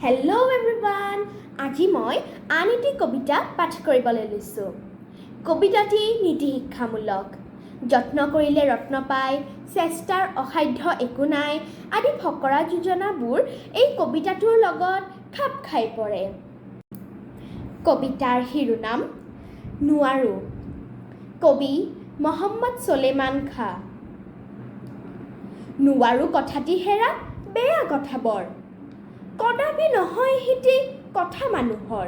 Hello everyone! আজি মই আন এটি কবিতা পাঠ কৰিবলৈ লৈছোঁ। কবিতাটি নীতি শিক্ষামূলক। যত্ন কৰিলে ৰত্ন পায়, চেষ্টাৰ অসাধ্য একো নাই আদি ফকৰা যোজনাবোৰ এই কবিতাটোৰ লগত খাপ খাই পৰে। কবিতাৰ শিৰোনাম নোৱাৰো। কবি মহম্মদ সোলেমান খা। নোৱাৰো কথাটি হেৰা বেয়া কথা বৰ, কদাপি নহয় হিতি কথা মানুহৰ।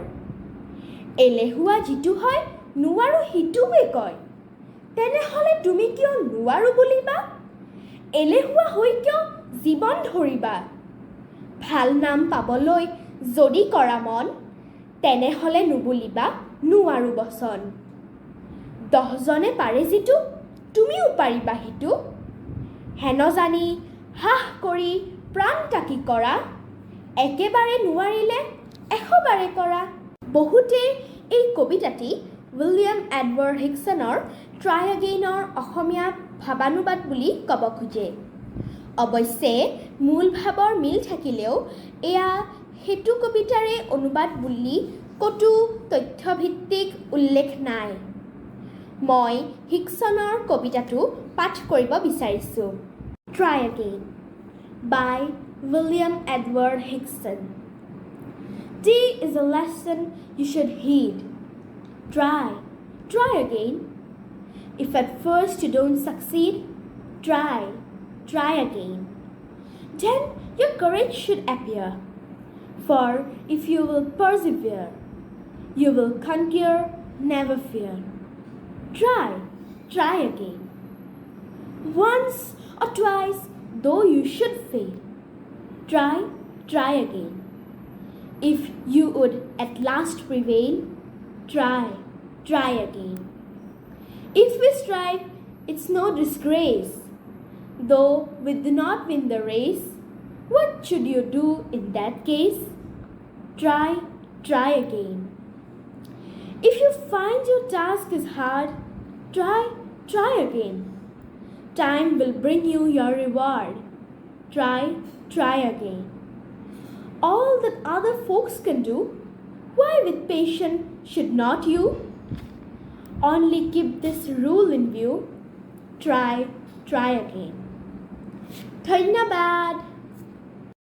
এলেহুৱা যিটো হয় নোৱাৰো সিটোৱে কয়, তেনেহ'লে তুমি কিয় নোৱাৰো বুলিবা? এলেহুৱা হৈ কিয় জীৱন ধৰিবা? ভাল নাম পাবলৈ যদি কৰা মন, তেনেহ'লে নুবুলিবা নোৱাৰো বচন। 10 জনে পাৰে যিটো তুমিও পাৰিবা সিটো, হেন জানি হাস কৰি প্ৰাণ তাকি কৰা, একেবাৰে নোৱাৰিলে 100 বাৰে কৰা। বহুতে এই কবিতাটি উইলিয়াম এডৱাৰ্ড হিগচনৰ ট্ৰাই এগেইনৰ অসমীয়া ভাৱানুবাদ বুলি ক'ব খোজে। অৱশ্যে মূল ভাৱৰ মিল থাকিলেও এয়া সেইটো কবিতাৰে অনুবাদ বুলি ক'তো তথ্যভিত্তিক উল্লেখ নাই। মই হিগচনৰ কবিতাটো পাঠ কৰিব বিচাৰিছোঁ। Try Again by William Edward Higson. D is a lesson you should heed. Try again. If at first you don't succeed, try again. Then your courage should appear. For if you will persevere, you will conquer, never fear. Try again. Once or twice, though you should fail, try again. If you would at last prevail, try again. If we strive, it's no disgrace. Though we do not win the race, what should you do in that case? Try again. If you find your task is hard, try again. Time will bring you your reward. Try again. All that other folks can do, why with patience should not you? Only keep this rule in view. Try again. ধন্যবাদ।